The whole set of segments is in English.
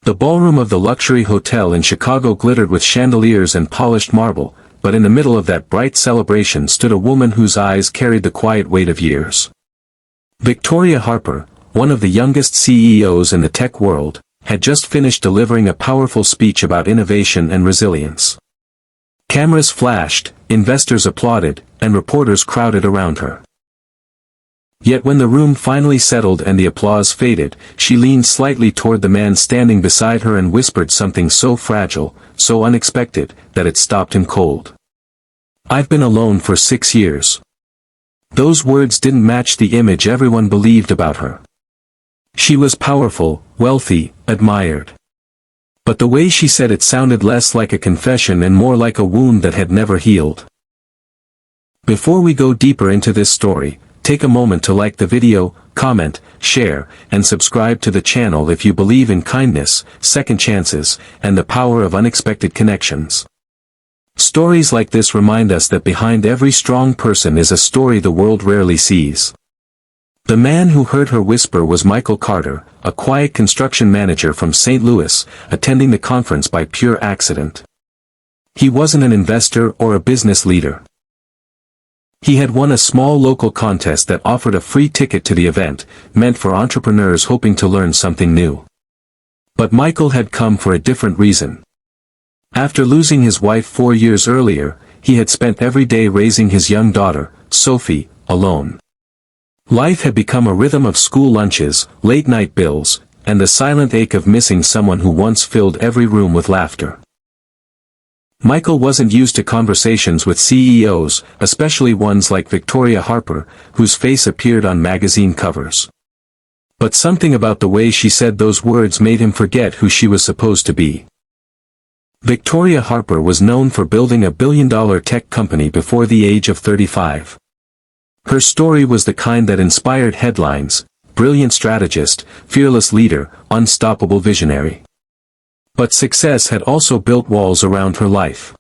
The ballroom of the luxury hotel in Chicago glittered with chandeliers and polished marble, but in the middle of that bright celebration stood a woman whose eyes carried the quiet weight of years. Victoria Harper, one of the youngest CEOs in the tech world, had just finished delivering a powerful speech about innovation and resilience. Cameras flashed, investors applauded, and reporters crowded around her. Yet when the room finally settled and the applause faded, she leaned slightly toward the man standing beside her and whispered something so fragile, so unexpected, that it stopped him cold. "I've been alone for 6 years." Those words didn't match the image everyone believed about her. She was powerful, wealthy, admired. But the way she said it sounded less like a confession and more like a wound that had never healed. Before we go deeper into this story, take a moment to like the video, comment, share, and subscribe to the channel if you believe in kindness, second chances, and the power of unexpected connections. Stories like this remind us that behind every strong person is a story the world rarely sees. The man who heard her whisper was Michael Carter, a quiet construction manager from St. Louis, attending the conference by pure accident. He wasn't an investor or a business leader. He had won a small local contest that offered a free ticket to the event, meant for entrepreneurs hoping to learn something new. But Michael had come for a different reason. After losing his wife 4 years earlier, he had spent every day raising his young daughter, Sophie, alone. Life had become a rhythm of school lunches, late-night bills, and the silent ache of missing someone who once filled every room with laughter. Michael wasn't used to conversations with CEOs, especially ones like Victoria Harper, whose face appeared on magazine covers. But something about the way she said those words made him forget who she was supposed to be. Victoria Harper was known for building a billion-dollar tech company before the age of 35. Her story was the kind that inspired headlines: brilliant strategist, fearless leader, unstoppable visionary. But success had also built walls around her life.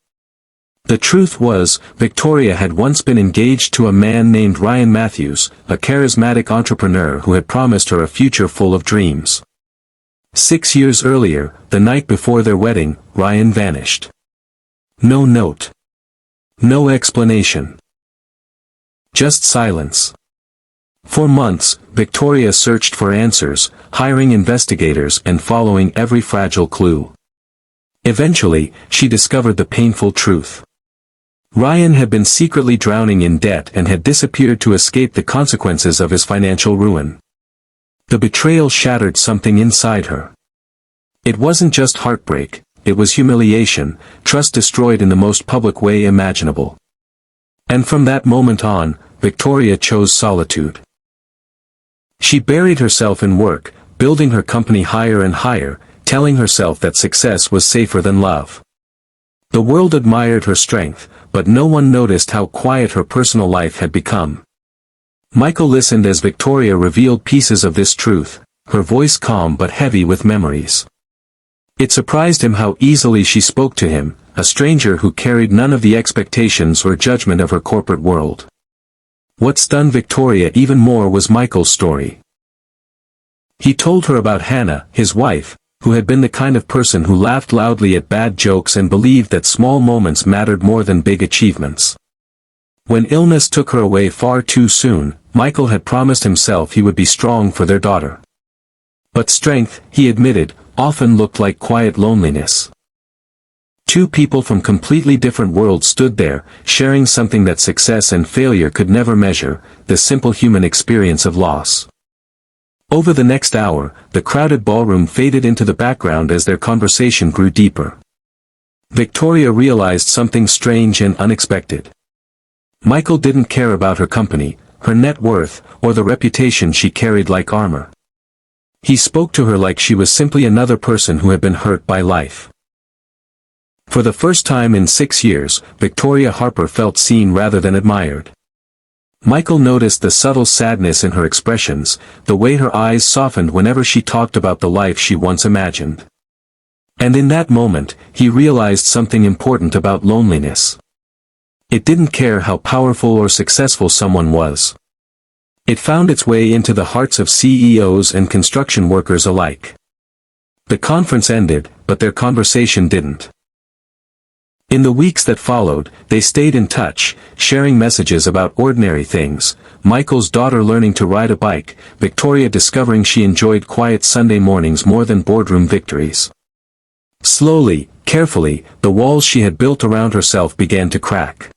The truth was, Victoria had once been engaged to a man named Ryan Matthews, a charismatic entrepreneur who had promised her a future full of dreams. 6 years earlier, the night before their wedding, Ryan vanished. No note. No explanation. Just silence. For months, Victoria searched for answers, hiring investigators and following every fragile clue. Eventually, she discovered the painful truth. Ryan had been secretly drowning in debt and had disappeared to escape the consequences of his financial ruin. The betrayal shattered something inside her. It wasn't just heartbreak, it was humiliation, trust destroyed in the most public way imaginable. And from that moment on, Victoria chose solitude. She buried herself in work, building her company higher and higher, telling herself that success was safer than love. The world admired her strength, but no one noticed how quiet her personal life had become. Michael listened as Victoria revealed pieces of this truth, her voice calm but heavy with memories. It surprised him how easily she spoke to him, a stranger who carried none of the expectations or judgment of her corporate world. What stunned Victoria even more was Michael's story. He told her about Hannah, his wife, who had been the kind of person who laughed loudly at bad jokes and believed that small moments mattered more than big achievements. When illness took her away far too soon, Michael had promised himself he would be strong for their daughter. But strength, he admitted, often looked like quiet loneliness. Two people from completely different worlds stood there, sharing something that success and failure could never measure, the simple human experience of loss. Over the next hour, the crowded ballroom faded into the background as their conversation grew deeper. Victoria realized something strange and unexpected. Michael didn't care about her company, her net worth, or the reputation she carried like armor. He spoke to her like she was simply another person who had been hurt by life. For the first time in 6 years, Victoria Harper felt seen rather than admired. Michael noticed the subtle sadness in her expressions, the way her eyes softened whenever she talked about the life she once imagined. And in that moment, he realized something important about loneliness. It didn't care how powerful or successful someone was. It found its way into the hearts of CEOs and construction workers alike. The conference ended, but their conversation didn't. In the weeks that followed, they stayed in touch, sharing messages about ordinary things: Michael's daughter learning to ride a bike, Victoria discovering she enjoyed quiet Sunday mornings more than boardroom victories. Slowly, carefully, the walls she had built around herself began to crack.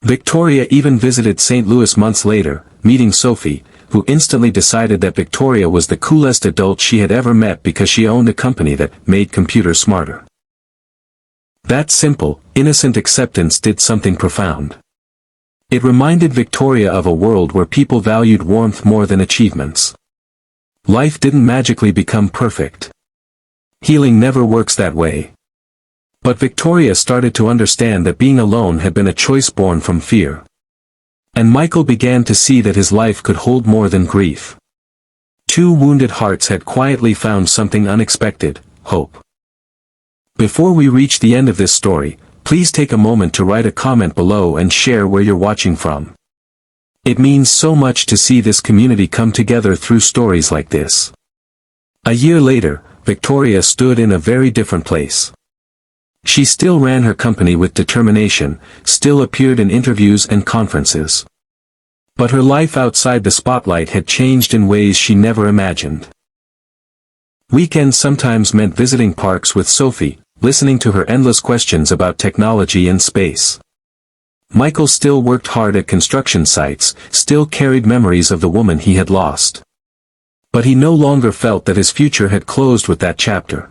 Victoria even visited St. Louis months later, meeting Sophie, who instantly decided that Victoria was the coolest adult she had ever met because she owned a company that made computers smarter. That simple, innocent acceptance did something profound. It reminded Victoria of a world where people valued warmth more than achievements. Life didn't magically become perfect. Healing never works that way. But Victoria started to understand that being alone had been a choice born from fear. And Michael began to see that his life could hold more than grief. Two wounded hearts had quietly found something unexpected: hope. Before we reach the end of this story, please take a moment to write a comment below and share where you're watching from. It means so much to see this community come together through stories like this. A year later, Victoria stood in a very different place. She still ran her company with determination, still appeared in interviews and conferences. But her life outside the spotlight had changed in ways she never imagined. Weekends sometimes meant visiting parks with Sophie, listening to her endless questions about technology and space. Michael still worked hard at construction sites, still carried memories of the woman he had lost. But he no longer felt that his future had closed with that chapter.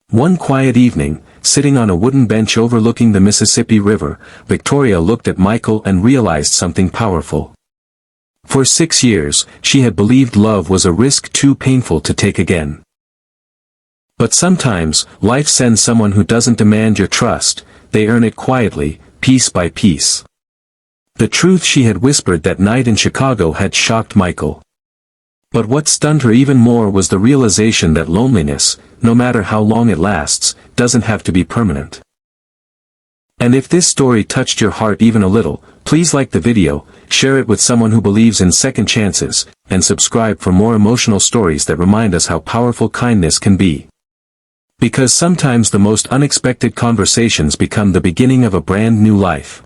One quiet evening, sitting on a wooden bench overlooking the Mississippi River, Victoria looked at Michael and realized something powerful. For 6 years, she had believed love was a risk too painful to take again. But sometimes, life sends someone who doesn't demand your trust, they earn it quietly, piece by piece. The truth she had whispered that night in Chicago had shocked Michael. But what stunned her even more was the realization that loneliness, no matter how long it lasts, doesn't have to be permanent. And if this story touched your heart even a little, please like the video, share it with someone who believes in second chances, and subscribe for more emotional stories that remind us how powerful kindness can be. Because sometimes the most unexpected conversations become the beginning of a brand new life.